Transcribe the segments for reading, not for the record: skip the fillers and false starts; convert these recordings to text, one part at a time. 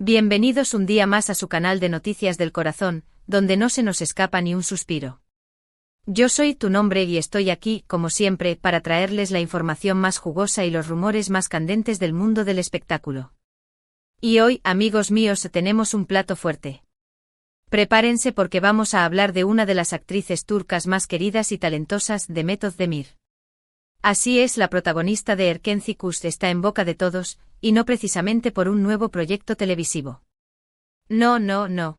Bienvenidos un día más a su canal de Noticias del Corazón, donde no se nos escapa ni un suspiro. Yo soy tu nombre y estoy aquí, como siempre, para traerles la información más jugosa y los rumores más candentes del mundo del espectáculo. Y hoy, amigos míos, tenemos un plato fuerte. Prepárense porque vamos a hablar de una de las actrices turcas más queridas y talentosas, Demet Özdemir. Así es, la protagonista de Erkenci Kuş está en boca de todos, y no precisamente por un nuevo proyecto televisivo. No.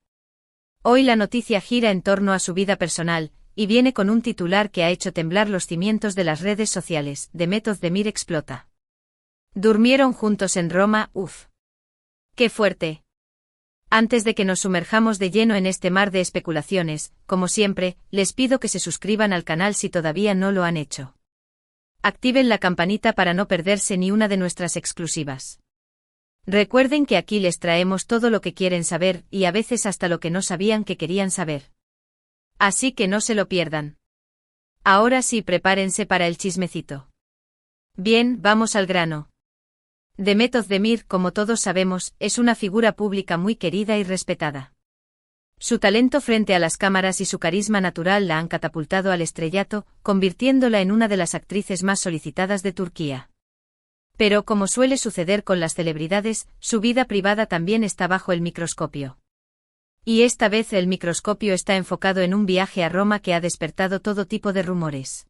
Hoy la noticia gira en torno a su vida personal, y viene con un titular que ha hecho temblar los cimientos de las redes sociales. Demet Özdemir explota. Durmieron juntos en Roma, uff. ¡Qué fuerte! Antes de que nos sumerjamos de lleno en este mar de especulaciones, como siempre, les pido que se suscriban al canal si todavía no lo han hecho. Activen la campanita para no perderse ni una de nuestras exclusivas. Recuerden que aquí les traemos todo lo que quieren saber y a veces hasta lo que no sabían que querían saber. Así que no se lo pierdan. Ahora sí, prepárense para el chismecito. Bien, vamos al grano. Demet Özdemir, como todos sabemos, es una figura pública muy querida y respetada. Su talento frente a las cámaras y su carisma natural la han catapultado al estrellato, convirtiéndola en una de las actrices más solicitadas de Turquía. Pero como suele suceder con las celebridades, su vida privada también está bajo el microscopio. Y esta vez el microscopio está enfocado en un viaje a Roma que ha despertado todo tipo de rumores.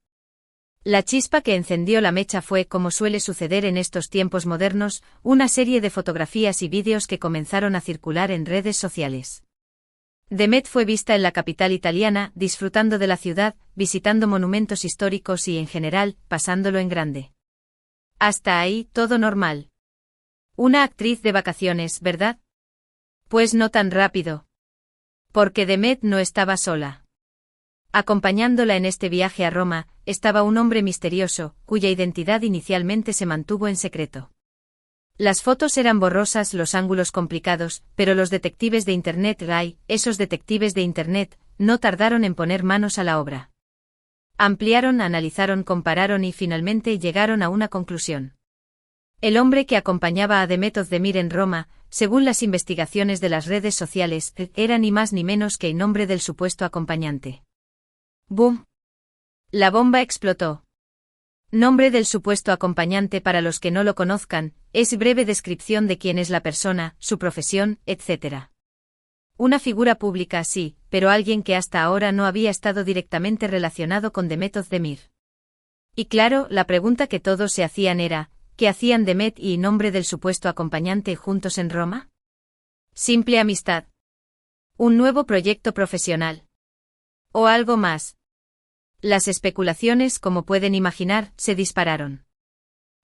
La chispa que encendió la mecha fue, como suele suceder en estos tiempos modernos, una serie de fotografías y vídeos que comenzaron a circular en redes sociales. Demet fue vista en la capital italiana, disfrutando de la ciudad, visitando monumentos históricos y en general, pasándolo en grande. Hasta ahí, todo normal. Una actriz de vacaciones, ¿verdad? Pues no tan rápido. Porque Demet no estaba sola. Acompañándola en este viaje a Roma, estaba un hombre misterioso, cuya identidad inicialmente se mantuvo en secreto. Las fotos eran borrosas, los ángulos complicados, pero los detectives de Internet, esos detectives de Internet, no tardaron en poner manos a la obra. Ampliaron, analizaron, compararon y finalmente llegaron a una conclusión. El hombre que acompañaba a Demet Özdemir en Roma, según las investigaciones de las redes sociales, era ni más ni menos que el nombre del supuesto acompañante. ¡Bum! La bomba explotó. Nombre del supuesto acompañante, para los que no lo conozcan, es breve descripción de quién es la persona, su profesión, etc. Una figura pública sí, pero alguien que hasta ahora no había estado directamente relacionado con Demet Özdemir. Y claro, la pregunta que todos se hacían era, ¿qué hacían Demet y nombre del supuesto acompañante juntos en Roma? ¿Simple amistad? ¿Un nuevo proyecto profesional? ¿O algo más? Las especulaciones, como pueden imaginar, se dispararon.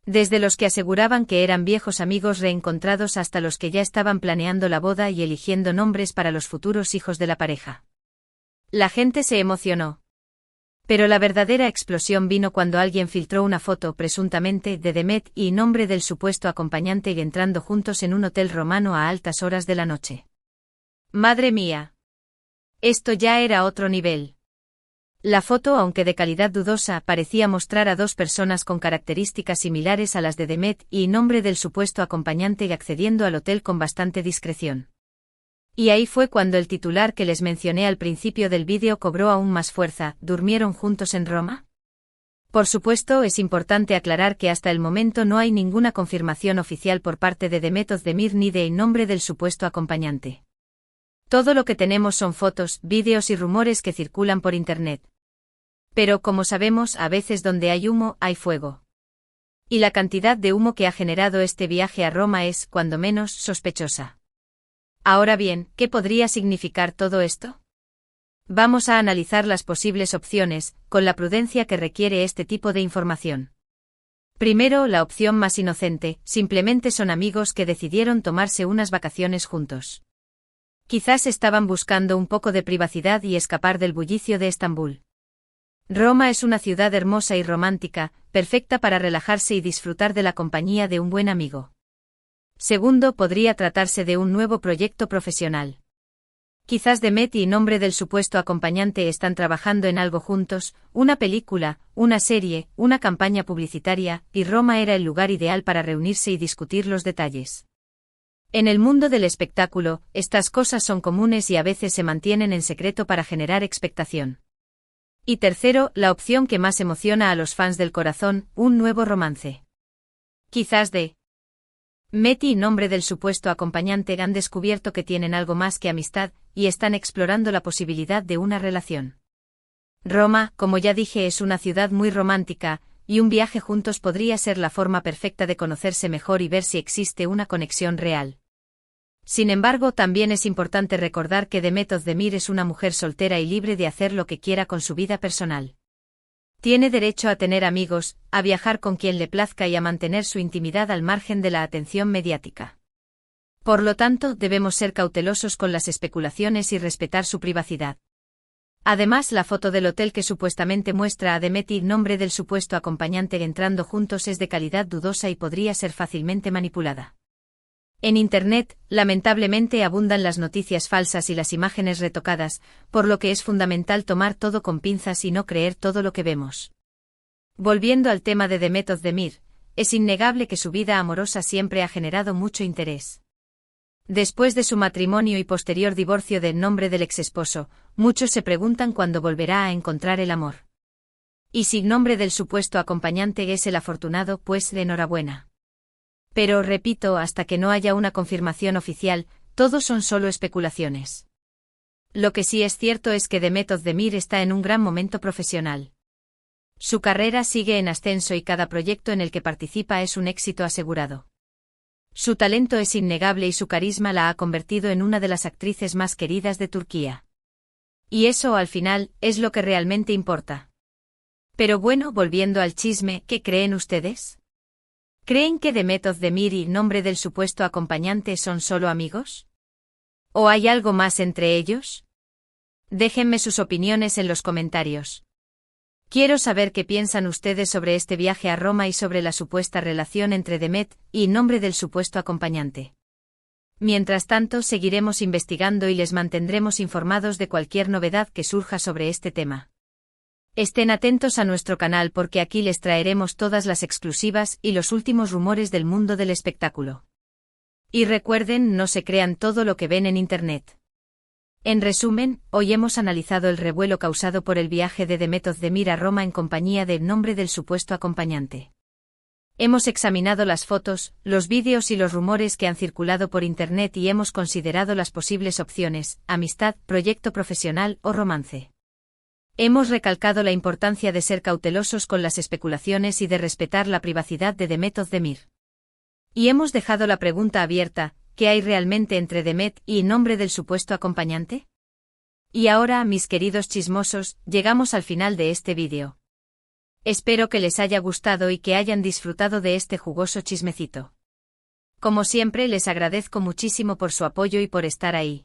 Desde los que aseguraban que eran viejos amigos reencontrados hasta los que ya estaban planeando la boda y eligiendo nombres para los futuros hijos de la pareja. La gente se emocionó. Pero la verdadera explosión vino cuando alguien filtró una foto presuntamente de Demet y nombre del supuesto acompañante entrando juntos en un hotel romano a altas horas de la noche. ¡Madre mía! Esto ya era otro nivel. La foto, aunque de calidad dudosa, parecía mostrar a dos personas con características similares a las de Demet y nombre del supuesto acompañante y accediendo al hotel con bastante discreción. Y ahí fue cuando el titular que les mencioné al principio del vídeo cobró aún más fuerza. ¿Durmieron juntos en Roma? Por supuesto, es importante aclarar que hasta el momento no hay ninguna confirmación oficial por parte de Demet Özdemir ni de nombre del supuesto acompañante. Todo lo que tenemos son fotos, vídeos y rumores que circulan por Internet. Pero como sabemos, a veces donde hay humo, hay fuego. Y la cantidad de humo que ha generado este viaje a Roma es, cuando menos, sospechosa. Ahora bien, ¿qué podría significar todo esto? Vamos a analizar las posibles opciones, con la prudencia que requiere este tipo de información. Primero, la opción más inocente, simplemente son amigos que decidieron tomarse unas vacaciones juntos. Quizás estaban buscando un poco de privacidad y escapar del bullicio de Estambul. Roma es una ciudad hermosa y romántica, perfecta para relajarse y disfrutar de la compañía de un buen amigo. Segundo, podría tratarse de un nuevo proyecto profesional. Quizás Demet y nombre del supuesto acompañante están trabajando en algo juntos, una película, una serie, una campaña publicitaria, y Roma era el lugar ideal para reunirse y discutir los detalles. En el mundo del espectáculo, estas cosas son comunes y a veces se mantienen en secreto para generar expectación. Y tercero, la opción que más emociona a los fans del corazón, un nuevo romance. Quizás de Met y nombre del supuesto acompañante han descubierto que tienen algo más que amistad, y están explorando la posibilidad de una relación. Roma, como ya dije, es una ciudad muy romántica, y un viaje juntos podría ser la forma perfecta de conocerse mejor y ver si existe una conexión real. Sin embargo, también es importante recordar que Demet Özdemir es una mujer soltera y libre de hacer lo que quiera con su vida personal. Tiene derecho a tener amigos, a viajar con quien le plazca y a mantener su intimidad al margen de la atención mediática. Por lo tanto, debemos ser cautelosos con las especulaciones y respetar su privacidad. Además, la foto del hotel que supuestamente muestra a Demet y nombre del supuesto acompañante entrando juntos es de calidad dudosa y podría ser fácilmente manipulada. En Internet, lamentablemente abundan las noticias falsas y las imágenes retocadas, por lo que es fundamental tomar todo con pinzas y no creer todo lo que vemos. Volviendo al tema de Demet Özdemir, es innegable que su vida amorosa siempre ha generado mucho interés. Después de su matrimonio y posterior divorcio de nombre del exesposo, muchos se preguntan cuándo volverá a encontrar el amor. Y si nombre del supuesto acompañante es el afortunado, pues enhorabuena. Pero, repito, hasta que no haya una confirmación oficial, todo son solo especulaciones. Lo que sí es cierto es que Demet Özdemir está en un gran momento profesional. Su carrera sigue en ascenso y cada proyecto en el que participa es un éxito asegurado. Su talento es innegable y su carisma la ha convertido en una de las actrices más queridas de Turquía. Y eso, al final, es lo que realmente importa. Pero bueno, volviendo al chisme, ¿qué creen ustedes? ¿Creen que Demet Özdemir y nombre del supuesto acompañante son solo amigos? ¿O hay algo más entre ellos? Déjenme sus opiniones en los comentarios. Quiero saber qué piensan ustedes sobre este viaje a Roma y sobre la supuesta relación entre Demet y nombre del supuesto acompañante. Mientras tanto, seguiremos investigando y les mantendremos informados de cualquier novedad que surja sobre este tema. Estén atentos a nuestro canal porque aquí les traeremos todas las exclusivas y los últimos rumores del mundo del espectáculo. Y recuerden, no se crean todo lo que ven en Internet. En resumen, hoy hemos analizado el revuelo causado por el viaje de Demet Özdemir a Roma en compañía del nombre del supuesto acompañante. Hemos examinado las fotos, los vídeos y los rumores que han circulado por Internet y hemos considerado las posibles opciones: amistad, proyecto profesional o romance. Hemos recalcado la importancia de ser cautelosos con las especulaciones y de respetar la privacidad de Demet Özdemir. Y hemos dejado la pregunta abierta: ¿qué hay realmente entre Demet y nombre del supuesto acompañante? Y ahora, mis queridos chismosos, llegamos al final de este vídeo. Espero que les haya gustado y que hayan disfrutado de este jugoso chismecito. Como siempre, les agradezco muchísimo por su apoyo y por estar ahí.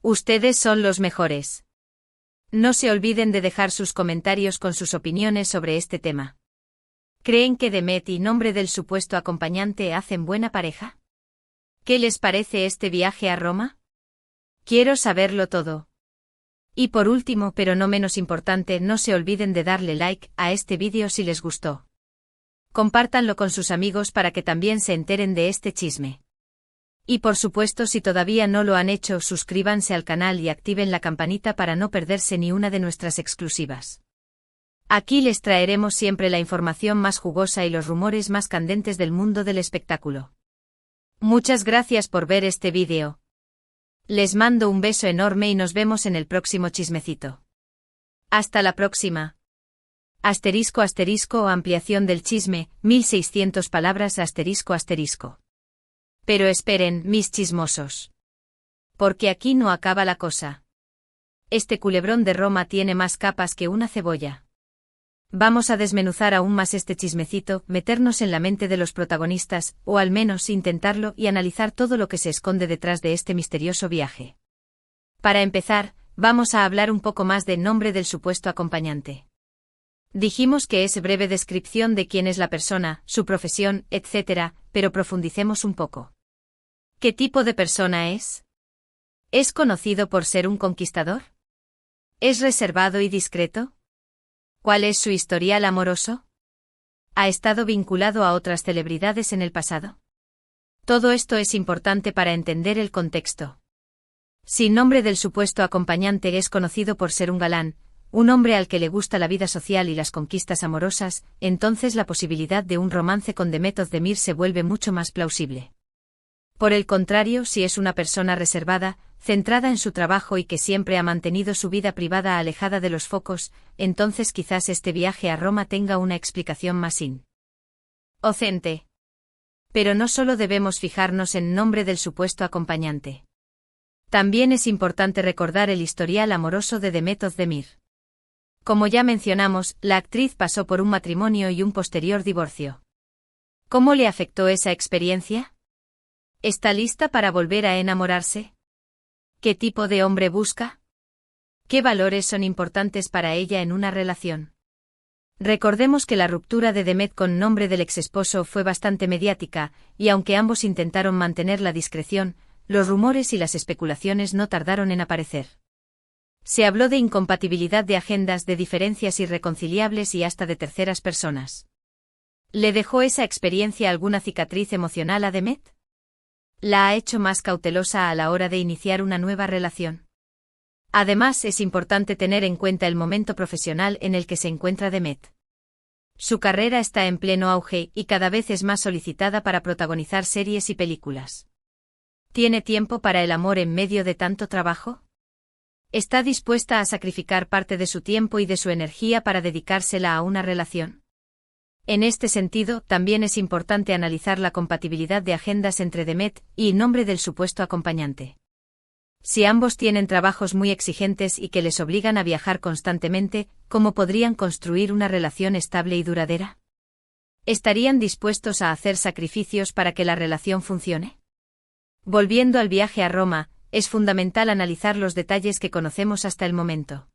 Ustedes son los mejores. No se olviden de dejar sus comentarios con sus opiniones sobre este tema. ¿Creen que Demet y nombre del supuesto acompañante hacen buena pareja? ¿Qué les parece este viaje a Roma? Quiero saberlo todo. Y por último, pero no menos importante, no se olviden de darle like a este vídeo si les gustó. Compártanlo con sus amigos para que también se enteren de este chisme. Y por supuesto, si todavía no lo han hecho, suscríbanse al canal y activen la campanita para no perderse ni una de nuestras exclusivas. Aquí les traeremos siempre la información más jugosa y los rumores más candentes del mundo del espectáculo. Muchas gracias por ver este vídeo. Les mando un beso enorme y nos vemos en el próximo chismecito. Hasta la próxima. Asterisco asterisco o ampliación del chisme, 1600 palabras asterisco asterisco. Pero esperen, mis chismosos. Porque aquí no acaba la cosa. Este culebrón de Roma tiene más capas que una cebolla. Vamos a desmenuzar aún más este chismecito, meternos en la mente de los protagonistas, o al menos intentarlo y analizar todo lo que se esconde detrás de este misterioso viaje. Para empezar, vamos a hablar un poco más del nombre del supuesto acompañante. Dijimos que es breve descripción de quién es la persona, su profesión, etc., pero profundicemos un poco. ¿Qué tipo de persona es? ¿Es conocido por ser un conquistador? ¿Es reservado y discreto? ¿Cuál es su historial amoroso? ¿Ha estado vinculado a otras celebridades en el pasado? Todo esto es importante para entender el contexto. Si el nombre del supuesto acompañante es conocido por ser un galán, un hombre al que le gusta la vida social y las conquistas amorosas, entonces la posibilidad de un romance con Demet Özdemir se vuelve mucho más plausible. Por el contrario, si es una persona reservada, centrada en su trabajo y que siempre ha mantenido su vida privada alejada de los focos, entonces quizás este viaje a Roma tenga una explicación más inocente. Pero no solo debemos fijarnos en el nombre del supuesto acompañante. También es importante recordar el historial amoroso de Demet Özdemir. Como ya mencionamos, la actriz pasó por un matrimonio y un posterior divorcio. ¿Cómo le afectó esa experiencia? ¿Está lista para volver a enamorarse? ¿Qué tipo de hombre busca? ¿Qué valores son importantes para ella en una relación? Recordemos que la ruptura de Demet con nombre del exesposo fue bastante mediática, y aunque ambos intentaron mantener la discreción, los rumores y las especulaciones no tardaron en aparecer. Se habló de incompatibilidad de agendas, de diferencias irreconciliables y hasta de terceras personas. ¿Le dejó esa experiencia alguna cicatriz emocional a Demet? ¿La ha hecho más cautelosa a la hora de iniciar una nueva relación? Además, es importante tener en cuenta el momento profesional en el que se encuentra Demet. Su carrera está en pleno auge y cada vez es más solicitada para protagonizar series y películas. ¿Tiene tiempo para el amor en medio de tanto trabajo? ¿Está dispuesta a sacrificar parte de su tiempo y de su energía para dedicársela a una relación? En este sentido, también es importante analizar la compatibilidad de agendas entre Demet y el nombre del supuesto acompañante. Si ambos tienen trabajos muy exigentes y que les obligan a viajar constantemente, ¿cómo podrían construir una relación estable y duradera? ¿Estarían dispuestos a hacer sacrificios para que la relación funcione? Volviendo al viaje a Roma, es fundamental analizar los detalles que conocemos hasta el momento.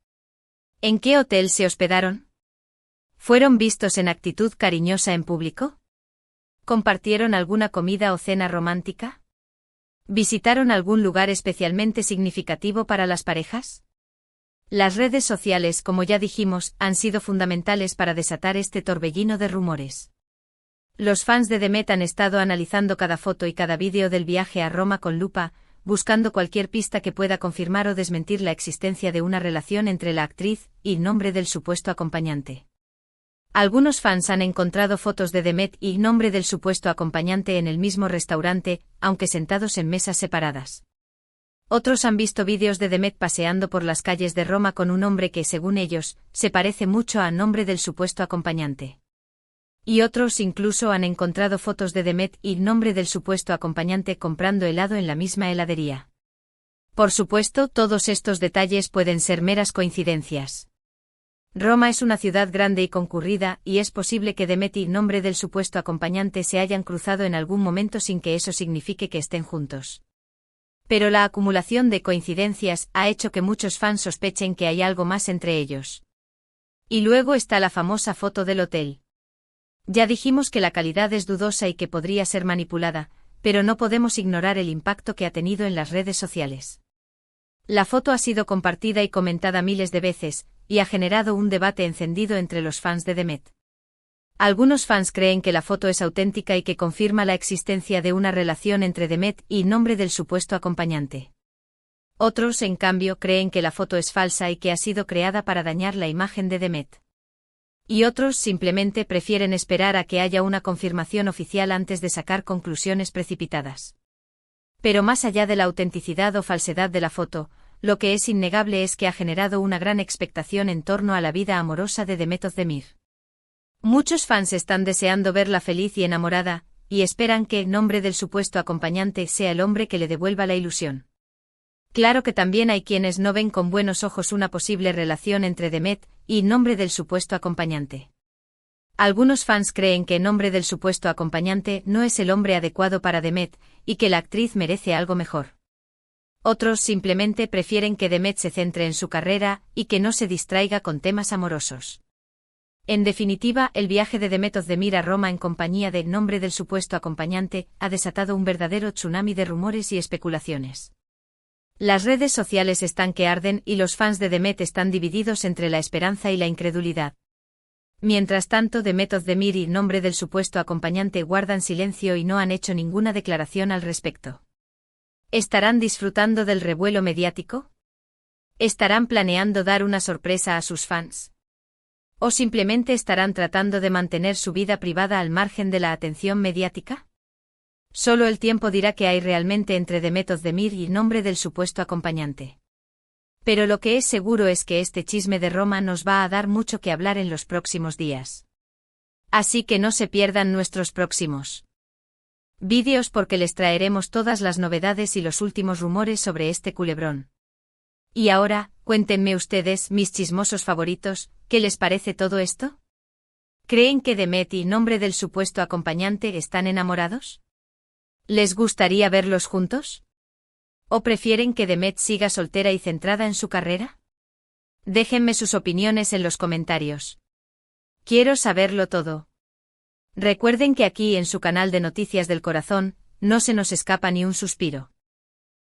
¿En qué hotel se hospedaron? ¿Fueron vistos en actitud cariñosa en público? ¿Compartieron alguna comida o cena romántica? ¿Visitaron algún lugar especialmente significativo para las parejas? Las redes sociales, como ya dijimos, han sido fundamentales para desatar este torbellino de rumores. Los fans de Demet han estado analizando cada foto y cada vídeo del viaje a Roma con lupa, buscando cualquier pista que pueda confirmar o desmentir la existencia de una relación entre la actriz y el nombre del supuesto acompañante. Algunos fans han encontrado fotos de Demet y nombre del supuesto acompañante en el mismo restaurante, aunque sentados en mesas separadas. Otros han visto vídeos de Demet paseando por las calles de Roma con un hombre que, según ellos, se parece mucho al nombre del supuesto acompañante. Y otros incluso han encontrado fotos de Demet y nombre del supuesto acompañante comprando helado en la misma heladería. Por supuesto, todos estos detalles pueden ser meras coincidencias. Roma es una ciudad grande y concurrida, y es posible que Demet y nombre del supuesto acompañante se hayan cruzado en algún momento sin que eso signifique que estén juntos. Pero la acumulación de coincidencias ha hecho que muchos fans sospechen que hay algo más entre ellos. Y luego está la famosa foto del hotel. Ya dijimos que la calidad es dudosa y que podría ser manipulada, pero no podemos ignorar el impacto que ha tenido en las redes sociales. La foto ha sido compartida y comentada miles de veces, y ha generado un debate encendido entre los fans de Demet. Algunos fans creen que la foto es auténtica y que confirma la existencia de una relación entre Demet y nombre del supuesto acompañante. Otros, en cambio, creen que la foto es falsa y que ha sido creada para dañar la imagen de Demet. Y otros simplemente prefieren esperar a que haya una confirmación oficial antes de sacar conclusiones precipitadas. Pero más allá de la autenticidad o falsedad de la foto, lo que es innegable es que ha generado una gran expectación en torno a la vida amorosa de Demet Özdemir. Muchos fans están deseando verla feliz y enamorada, y esperan que el nombre del supuesto acompañante sea el hombre que le devuelva la ilusión. Claro que también hay quienes no ven con buenos ojos una posible relación entre Demet y el nombre del supuesto acompañante. Algunos fans creen que el nombre del supuesto acompañante no es el hombre adecuado para Demet, y que la actriz merece algo mejor. Otros simplemente prefieren que Demet se centre en su carrera y que no se distraiga con temas amorosos. En definitiva, el viaje de Demet Özdemir a Roma en compañía del nombre del supuesto acompañante ha desatado un verdadero tsunami de rumores y especulaciones. Las redes sociales están que arden y los fans de Demet están divididos entre la esperanza y la incredulidad. Mientras tanto, Demet Özdemir y nombre del supuesto acompañante guardan silencio y no han hecho ninguna declaración al respecto. ¿Estarán disfrutando del revuelo mediático? ¿Estarán planeando dar una sorpresa a sus fans? ¿O simplemente estarán tratando de mantener su vida privada al margen de la atención mediática? Solo el tiempo dirá qué hay realmente entre Demet Özdemir y nombre del supuesto acompañante. Pero lo que es seguro es que este chisme de Roma nos va a dar mucho que hablar en los próximos días. Así que no se pierdan nuestros próximos vídeos porque les traeremos todas las novedades y los últimos rumores sobre este culebrón. Y ahora, cuéntenme ustedes, mis chismosos favoritos, ¿qué les parece todo esto? ¿Creen que Demet y nombre del supuesto acompañante están enamorados? ¿Les gustaría verlos juntos? ¿O prefieren que Demet siga soltera y centrada en su carrera? Déjenme sus opiniones en los comentarios. Quiero saberlo todo. Recuerden que aquí en su canal de Noticias del Corazón, no se nos escapa ni un suspiro.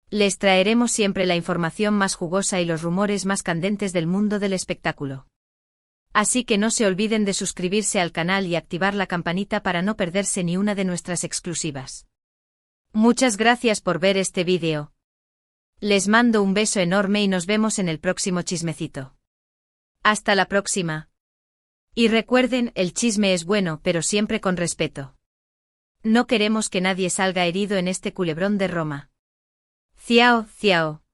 Les traeremos siempre la información más jugosa y los rumores más candentes del mundo del espectáculo. Así que no se olviden de suscribirse al canal y activar la campanita para no perderse ni una de nuestras exclusivas. Muchas gracias por ver este vídeo. Les mando un beso enorme y nos vemos en el próximo chismecito. Hasta la próxima. Y recuerden, el chisme es bueno, pero siempre con respeto. No queremos que nadie salga herido en este culebrón de Roma. Ciao, ciao.